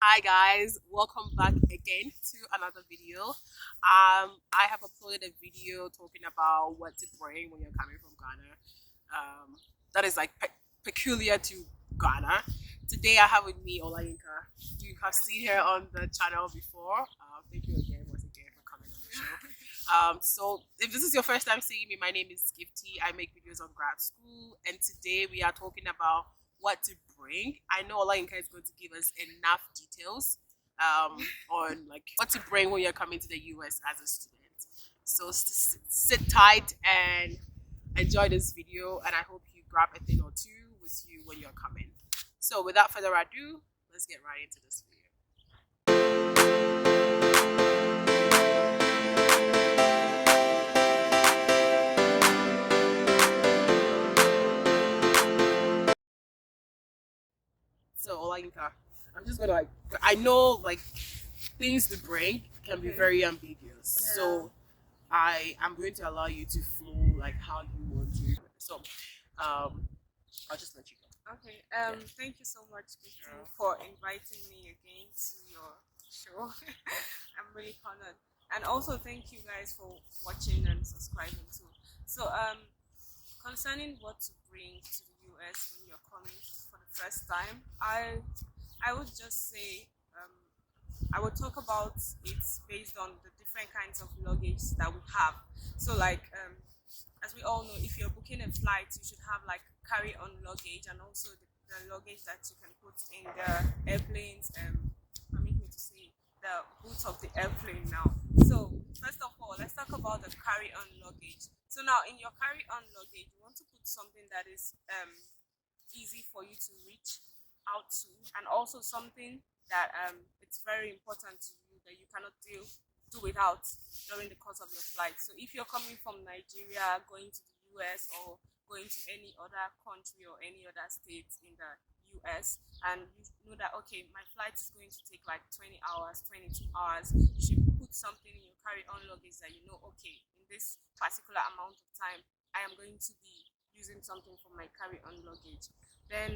Hi guys, welcome back again to another video. I have uploaded a video talking about what to bring when you're coming from Ghana. That is like peculiar to Ghana. Today I have with me Olayinka. You have seen her on the channel before. Thank you again, once again, for coming on the show. So if this is your first time seeing me, my name is Gifty. I make videos on grad school, and today we are talking about what to bring. I know Olayinka is going to give us enough details on like what to bring when you're coming to the US as a student. So sit tight and enjoy this video, and I hope you grab a thing or two with you when you're coming. So without further ado, let's get right into this video. So Olayinka, I'm just gonna I know like things to bring can be very ambiguous. Yeah. So I am going to allow you to flow like how you want to. So I'll just let you go. Okay. Thank you so much, Gifty, for inviting me again to your show. I'm really honored, and also thank you guys for watching and subscribing too. So, concerning what to bring to the US when you're coming for the first time, I would just say I would talk about it based on the different kinds of luggage that we have. So, like as we all know, if you're booking a flight, you should have like carry-on luggage and also the luggage that you can put in the airplanes. Permit me to say the boots of the airplane now. So first of all, let's talk about the carry-on luggage. So now in your carry-on luggage, you want to put something that is easy for you to reach out to, and also something that it's very important to you that you cannot do without during the course of your flight. So if you're coming from Nigeria going to the US or going to any other country or any other state in the US, and you know that okay, my flight is going to take like 20 hours, 22 hours, you should put something in your carry-on luggage that you know, okay, in this particular amount of time I am going to be using something from my carry-on luggage. Then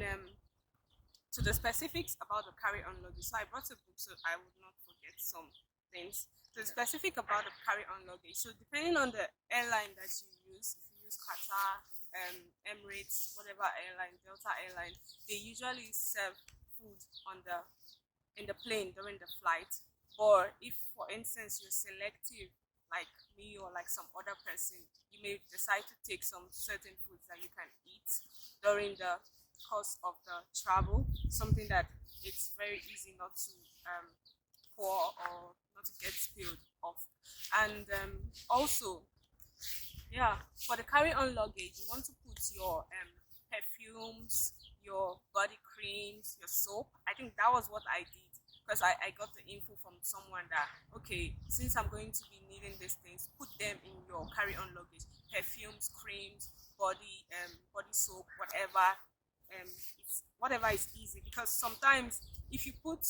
to the specifics about the carry-on luggage. So I brought a book so I would not forget some things. So specific about the carry-on luggage. So depending on the airline that you use, if you use Qatar, Emirates, whatever airline, Delta airline, they usually serve food in the plane during the flight. Or if, for instance, you're selective, like me or like some other person, you may decide to take some certain foods that you can eat during the course of the travel, something that it's very easy not to pour or not to get spilled off. And also, yeah, for the carry-on luggage, you want to put your perfumes, your body creams, your soap. I think that was what I did because I got the info from someone that okay, since I'm going to be needing these things, put them in your carry-on luggage. Perfumes, creams, body soap, whatever. It's whatever is easy, because sometimes if you put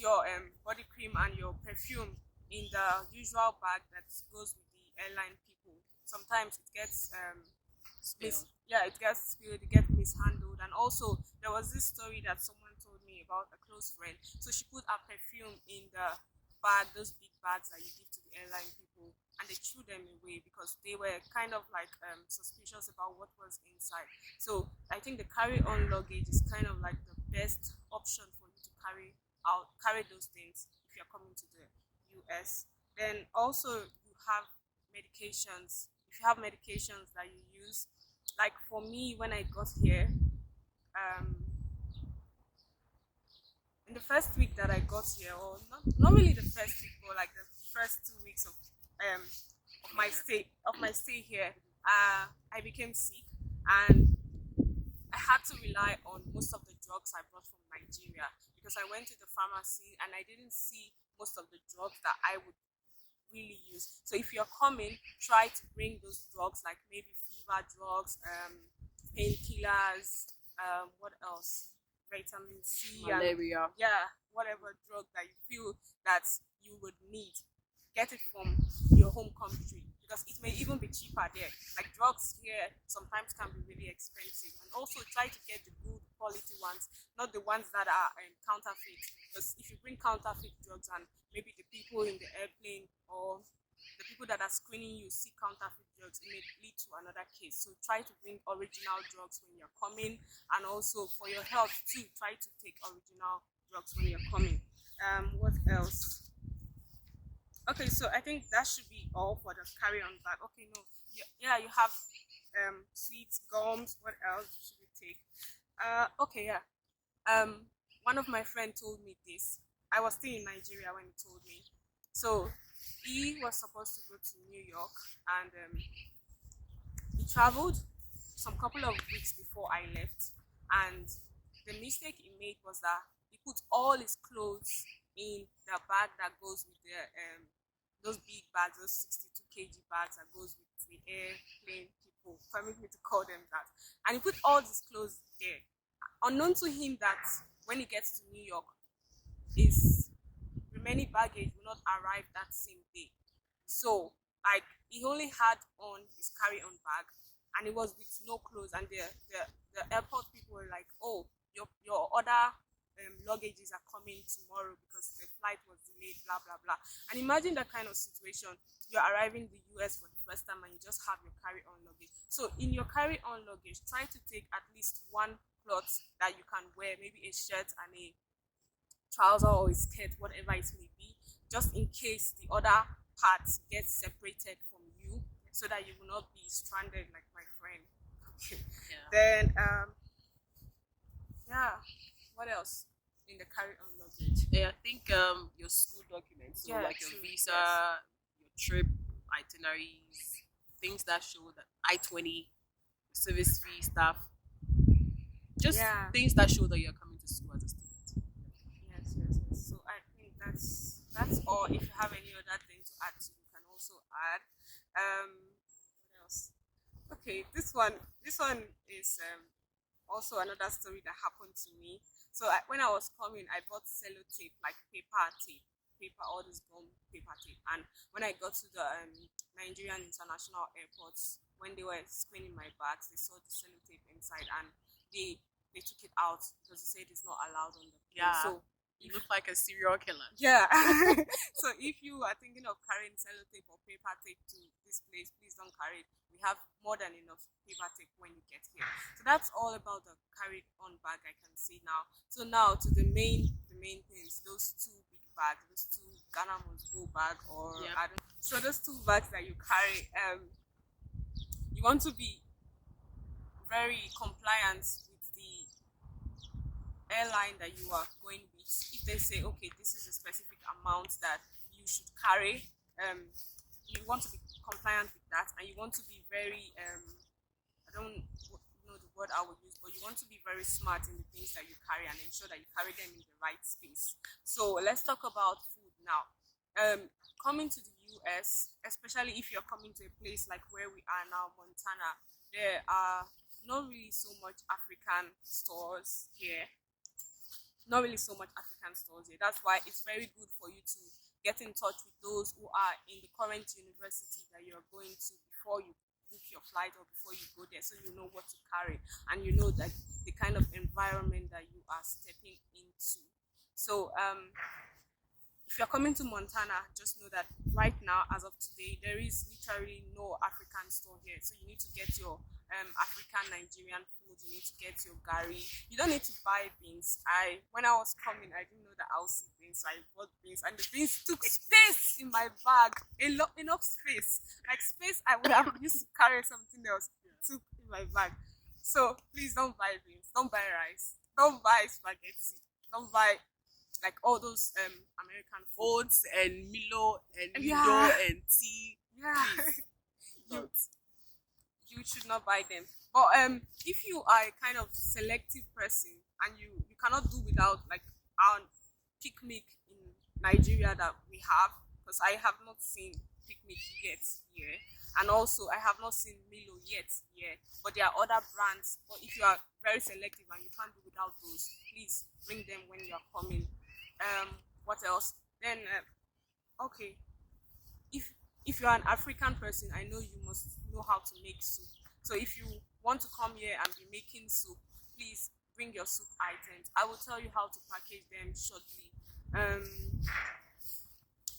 your body cream and your perfume in the usual bag that goes with the airline people, sometimes it gets it gets spilled, it gets mishandled. And also there was this story that someone told me about a close friend. So she put her perfume in the bag, those big bags that you give to the airline people, and they threw them away because they were kind of like suspicious about what was inside. So I think the carry-on luggage is kind of like the best option for you to carry those things if you're coming to the US. Then also you have medications. If you have medications that you use, like for me when I got here, in the first week that I got here, or not really the first week, but like the first 2 weeks of my stay here, I became sick, and I had to rely on most of the drugs I brought from Nigeria because I went to the pharmacy and I didn't see most of the drugs that I would really use. So if you're coming, try to bring those drugs, like maybe fever drugs, painkillers, what else? Vitamin C, Malaria. and whatever drug that you feel that you would need. Get it from your home country. because it may even be cheaper there. Like drugs here sometimes can be really expensive, and also try to get the good quality ones, not the ones that are counterfeit. Because if you bring counterfeit drugs and maybe the people in the airplane or the people that are screening you see counterfeit drugs, it may lead to another case. So try to bring original drugs when you're coming, and also for your health too, try to take original drugs when you're coming. What else? Okay, so I think that should be all for the carry-on bag. Okay, no, yeah, you have sweets, gums. What else should we take? Okay, yeah. One of my friends told me this. I was still in Nigeria when he told me. So he was supposed to go to New York, and he traveled some couple of weeks before I left, and the mistake he made was that he put all his clothes in the bag that goes with the those big bags, those 62 kg bags that goes with the airplane people. Permit me to call them that. And he put all his clothes there, unknown to him that when he gets to New York, his remaining baggage will not arrive that same day. So, like, he only had on his carry-on bag, and it was with no clothes. And the airport people were like, "Oh, your other luggages are coming tomorrow because the flight was delayed." Blah blah blah. And imagine that kind of situation. You're arriving in the US for the first time, and you just have your carry-on luggage. So, in your carry-on luggage, try to take at least one cloth that you can wear, maybe a shirt and a trouser or a skirt, whatever it may be, just in case the other parts get separated from you, so that you will not be stranded like my friend. Okay. Yeah. Then yeah, what else in the carry-on luggage? Yeah, I think your school documents, so Yeah, like your true, visa, yes. your trip itineraries, things that show that I-20, service fee stuff, just Yeah. things that show that you're coming to school as a student. Yes, yes, yes. So I think that's all. If you have any other thing to add to, you can also add. What else? Okay, this one is also another story that happened to me. So when I was coming, I bought sellotape, like paper, all this gum paper tape. And when I got to the Nigerian international airports, when they were screening my bags, they saw the sellotape inside, and they took it out because they said it's not allowed on the plane. Yeah. So You look like a serial killer. yeah. So if you are thinking of carrying sellotape or paper tape to this place, please don't carry it. We have more than enough paper tape when you get here. So that's all about the carried on bag, I can say now. So now to the main things, those two big bags, those two Ghana must go bag, or Yep. I don't. So those two bags that you carry, you want to be very compliant with the airline that you are going with. If they say, okay, this is a specific amount that you should carry, you want to be compliant with that, and you want to be very I don't know the word I would use, but you want to be very smart in the things that you carry and ensure that you carry them in the right space. So let's talk about food now. Coming to the US, especially if you're coming to a place like where we are now, Montana, there are not really so much African stores here. Not really so much African stores here. That's why it's very good for you to get in touch with those who are in the current university that you're going to before you book your flight or before you go there, so you know what to carry and you know that the kind of environment that you are stepping into. So if you're coming to Montana, just know that right now, as of today, there is literally no African store here. So you need to get your African Nigerian food. You need to get your gari. You don't need to buy beans. When I was coming, I didn't know that I'll see beans, so I bought beans, and the beans took space in my bag. Enough space, like space I would have used to carry something else, took in my bag. So please don't buy beans. Don't buy rice. Don't buy spaghetti. Don't buy like all those American food. Oats and Milo and Yeah. Nido and tea. Yeah. Please, don't. You should not buy them. But if you are a kind of selective person and you cannot do without like our picnic in Nigeria that we have, because I have not seen picnic yet here, and also I have not seen Milo yet here, but there are other brands. But if you are very selective and you can't do without those, please bring them when you are coming. What else? Then okay, if if you're an African person, I know you must know how to make soup. So if you want to come here and be making soup, please bring your soup items. I will tell you how to package them shortly. Um,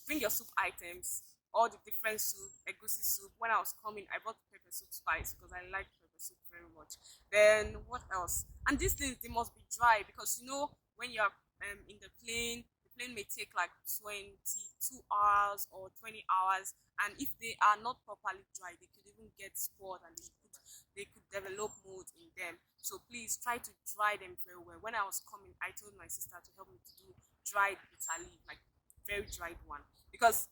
Bring your soup items, all the different soup, egusi soup. When I was coming, I bought pepper soup spice because I like pepper soup very much. Then what else? And these things, they must be dry, because you know when you're in the plane may take like 22 hours or 20 hours, and if they are not properly dry, they could even get spoiled, and they could develop mold in them. So please try to dry them very well. When I was coming, I told my sister to help me to do dried bitter leaf, like very dried one, because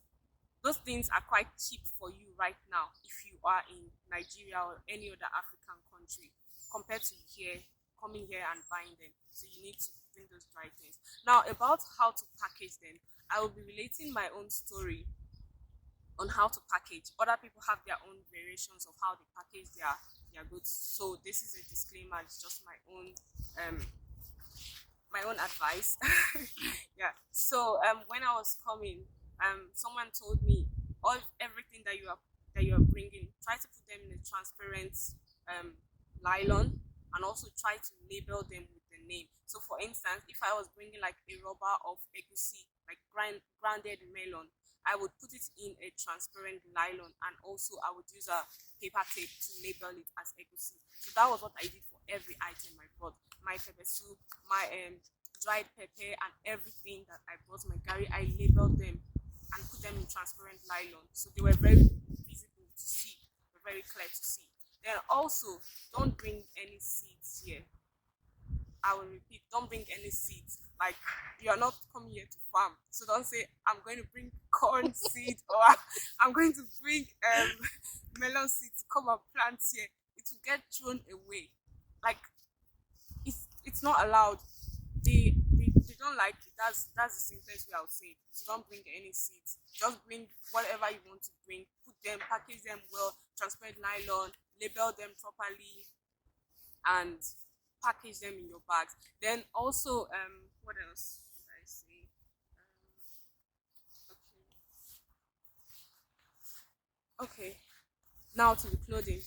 those things are quite cheap for you right now if you are in Nigeria or any other African country, compared to here, coming here and buying them. So you need to bring those dry things. Now, about how to package them, I will be relating my own story on how to package. Other people have their own variations of how they package their goods. So this is a disclaimer, it's just my own advice. Yeah. So when I was coming, someone told me everything that you're bringing, try to put them in a transparent nylon, and also try to label them with the name. So for instance, if I was bringing like a rubber of egusi, like grounded melon, I would put it in a transparent nylon, and also I would use a paper tape to label it as egusi. So that was what I did for every item I brought. My pepper soup, my dried pepper, and everything that I brought, my curry, I labeled them and put them in transparent nylon. So they were very visible to see, were very clear to see. Then also, don't bring any seeds here. I will repeat, don't bring any seeds. Like, you are not coming here to farm. So don't say, I'm going to bring corn seed, or I'm going to bring melon seeds to come and plant here. It will get thrown away. Like, it's not allowed. They don't like it. That's the simplest way I would say it. So don't bring any seeds. Just bring whatever you want to bring. Put them, package them well, transparent nylon, label them properly, and package them in your bags. Then also, what else did I say? Okay. Now to the clothing.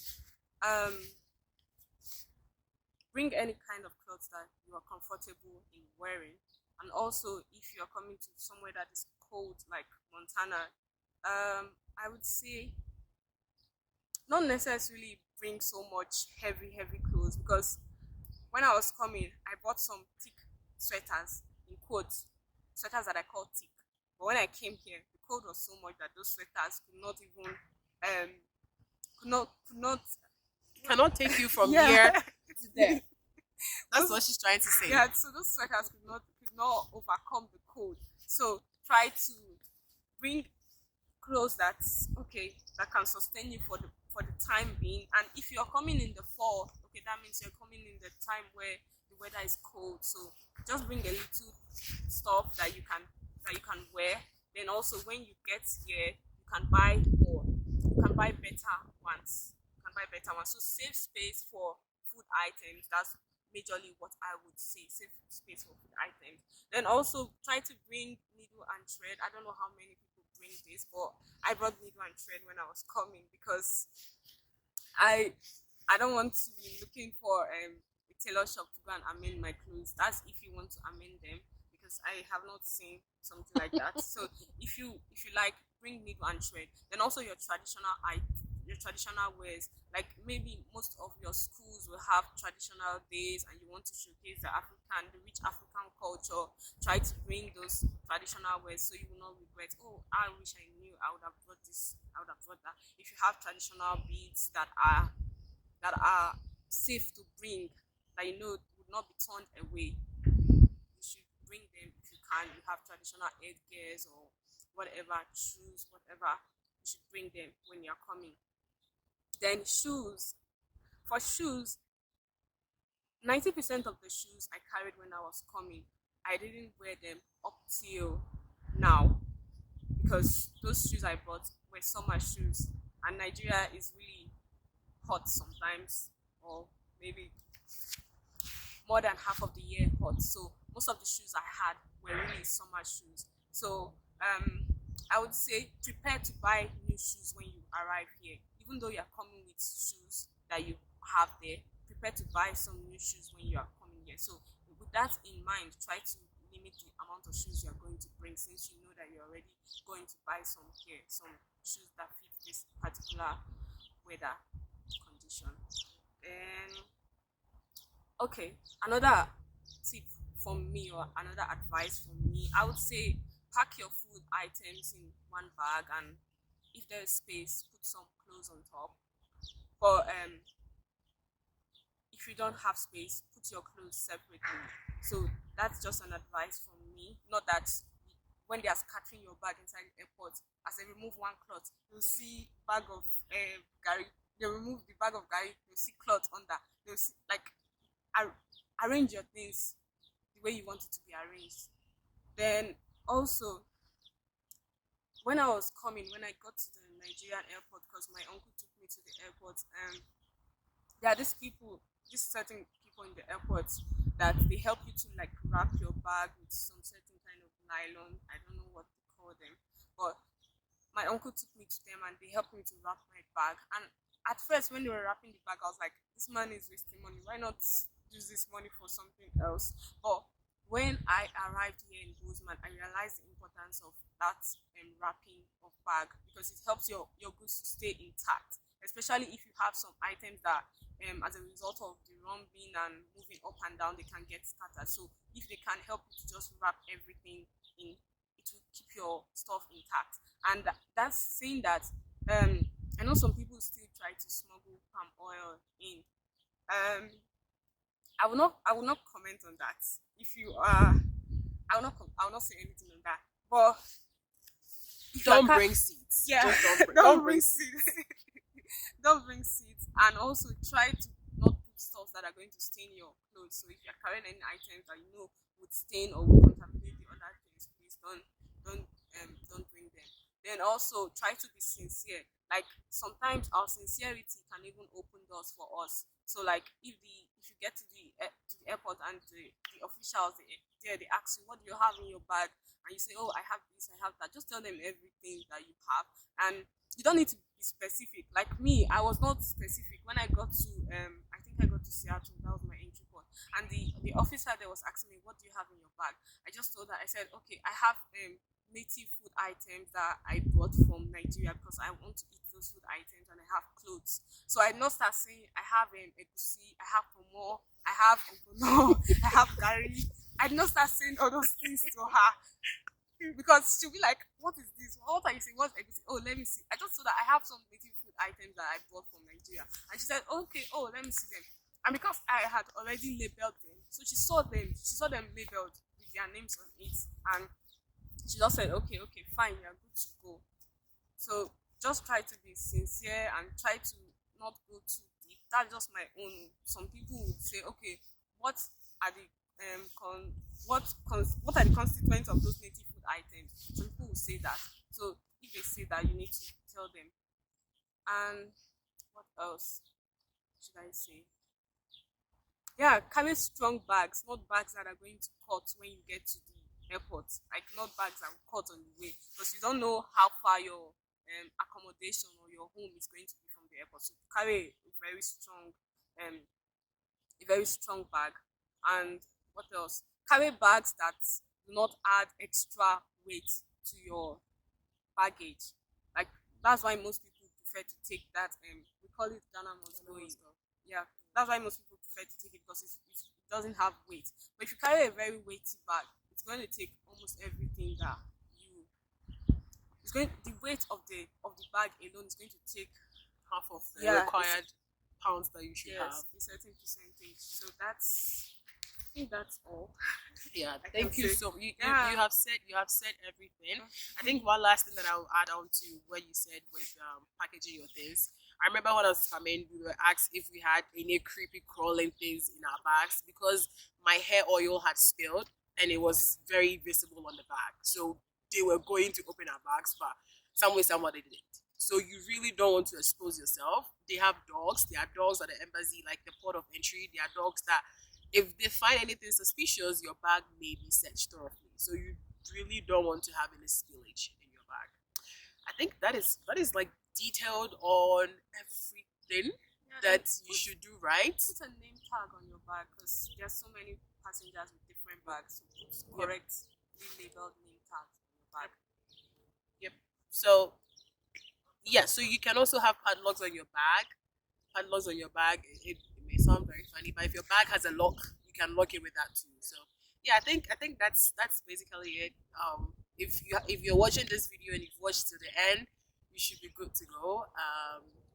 Bring any kind of clothes that you are comfortable in wearing, and also if you're coming to somewhere that is cold like Montana, I would say not necessarily bring so much heavy clothes, because when I was coming, I bought some thick sweaters, in quotes, sweaters that I call thick. But when I came here, the cold was so much that those sweaters could not even could not Cannot take you from yeah. here to there. That's what she's trying to say. Yeah, so those sweaters could not overcome the cold. So try to bring clothes that's okay, that can sustain you for the time being. And if you're coming in the fall, okay, that means you're coming in the time where the weather is cold. So just bring a little stuff that you can wear. Then also when you get here, you can buy more. You can buy better ones. So save space for food items. That's majorly what I would say. Save space for food items. Then also try to bring needle and thread. I don't know how many people bring this, but I brought needle and thread when I was coming, because I don't want to be looking for a tailor shop to go and amend my clothes. That's if you want to amend them, because I have not seen something like that. So if you like, bring needle and thread. Then also your traditional wares, like maybe most of your schools will have traditional days and you want to showcase the rich African culture. Try to bring those traditional wares so you will not regret, oh, I wish I knew, I would have brought this, I would have brought that. If you have traditional beads that are safe to bring, that you know would not be turned away, you should bring them if you can. You have traditional headgears or whatever, shoes, whatever, you should bring them when you're coming. Then shoes. For shoes, 90% of the shoes I carried when I was coming, I didn't wear them up till now, because those shoes I bought were summer shoes, and Nigeria is really hot sometimes, or maybe more than half of the year hot. So most of the shoes I had were really summer shoes. So I would say prepare to buy new shoes when you arrive here. Even though you are coming with shoes that you have there, prepare to buy some new shoes when you are coming here. So with that in mind, try to limit the amount of shoes you are going to bring, since you know that you're already going to buy some here, some shoes that fit this particular weather condition. Then okay, another tip from me, or another advice from me, I would say pack your food items in one bag, and if there is space, put some clothes on top. But if you don't have space, put your clothes separately. So that's just an advice from me. Not that when they are scattering your bag inside the airport, as they remove one cloth, you'll see bag of Gary. They remove the bag of Gary, you'll see cloth under. You'll see like arrange your things the way you want it to be arranged. Then also, when I was coming, when I got to the Nigerian airport, because my uncle took me to the airport, there are these certain people in the airport that they help you to like wrap your bag with some certain kind of nylon. I don't know what they call them, but my uncle took me to them and they helped me to wrap my bag. And at first, when they were wrapping the bag, I was like, this man is wasting money. Why not use this money for something else? But when I arrived here in Bozeman, I realized the importance of that wrapping of bag, because it helps your goods to stay intact, especially if you have some items that as a result of the rumbling and moving up and down, they can get scattered. So if they can help you to just wrap everything in, it will keep your stuff intact. And that's saying that I know some people still try to smuggle palm oil in. I will not comment on that. If you are, I will not say anything on that. But Don't bring seeds. Yeah, Just don't bring seeds. Don't bring seeds, and also try to not put stuff that are going to stain your clothes. So if you're carrying any items that you know would stain or would contaminate the other things, please don't bring them. Then also try to be sincere. Like sometimes our sincerity can even open doors for us. So like if you get to the airport and the officials they ask you, what do you have in your bag, and you say, oh, I have this, I have that, just tell them everything that you have. And you don't need to be specific. Like me, I was not specific when I got to I think I got to Seattle. That was my entry point, and the officer there was asking me, what do you have in your bag? I just told her, I said, okay, I have native food items that I brought from Nigeria because I want to eat those food items, and I have clothes. So I not start saying I have egusi, I have pomo, I have ogbono, I have gari. I did not start saying all those things to her, because she'll be like, what is this? What are you saying? What's egusi? Oh, let me see. I just saw that I have some native food items that I bought from Nigeria. And she said, okay, oh, let me see them. And because I had already labeled them, so she saw them labeled with their names on it. And she just said, okay, fine, you're good to go. So just try to be sincere and try to not go too deep. That's just my own. Some people would say, okay, what are the what are the constituents of those native food items? Some people will say that. So if they say that, you need to tell them. And what else should I say? Yeah, carry strong bags, not bags that are going to cut when you get to the airport. Like not bags that will cut on the way, because you don't know how far your accommodation or your home is going to be from the airport. So carry a very strong bag. And what else? Carry bags that do not add extra weight to your baggage. Like that's why most people prefer to take that. We call it Ghana must go in. Yeah, that's why most people prefer to take it, because it doesn't have weight. But if you carry a very weighty bag, it's going to take almost everything that you. The weight of the bag alone is going to take Half of the required pounds that you should have. a certain percentage. So I think that's all. Yeah, thank you. So you have said everything. I think one last thing that I'll add on to what you said with packaging your things. I remember when I was coming, we were asked if we had any creepy crawling things in our bags, because my hair oil had spilled and it was very visible on the bag. So they were going to open our bags, but somehow they didn't. So you really don't want to expose yourself. They have dogs. There are dogs at the embassy, like the port of entry. There are dogs that, if they find anything suspicious, your bag may be searched thoroughly. So you really don't want to have any spillage in your bag. I think that is like detailed on everything Yeah, that then you should do right. put a name tag on your bag because there's so many passengers with different bags. So put Yep. correctly labeled name tags on your bag. Yep. So yeah, so you can also have padlocks on your bag. Padlocks on your bag. It may sound very funny, but if your bag has a lock, you can lock it with that too. So yeah, I think that's basically it. If you're watching this video and you've watched to the end, you should be good to go.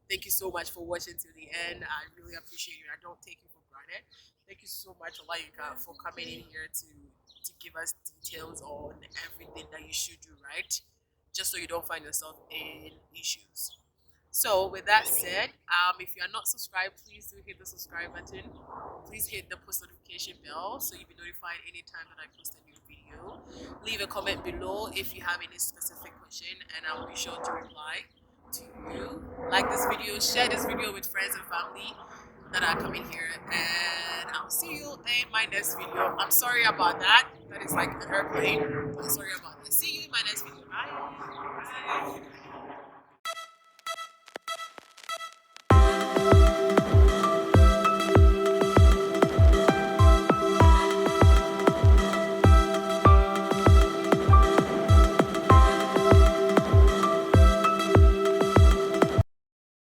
Thank you so much for watching to the end. I really appreciate you. I don't take you for granted. Thank you so much, Olayinka, for coming in here to give us details on everything that you should do right, just so you don't find yourself in issues. So with that said, if you are not subscribed, please do hit the subscribe button. Please hit the post notification bell so you'll be notified anytime that I post a new video. Leave a comment below if you have any specific question, and I will be sure to reply to you. Like this video, share this video with friends and family that are coming here, and I'll see you in my next video. I'm sorry about that. That is like an airplane. I'm sorry about that. See you in my next video. Bye. Bye.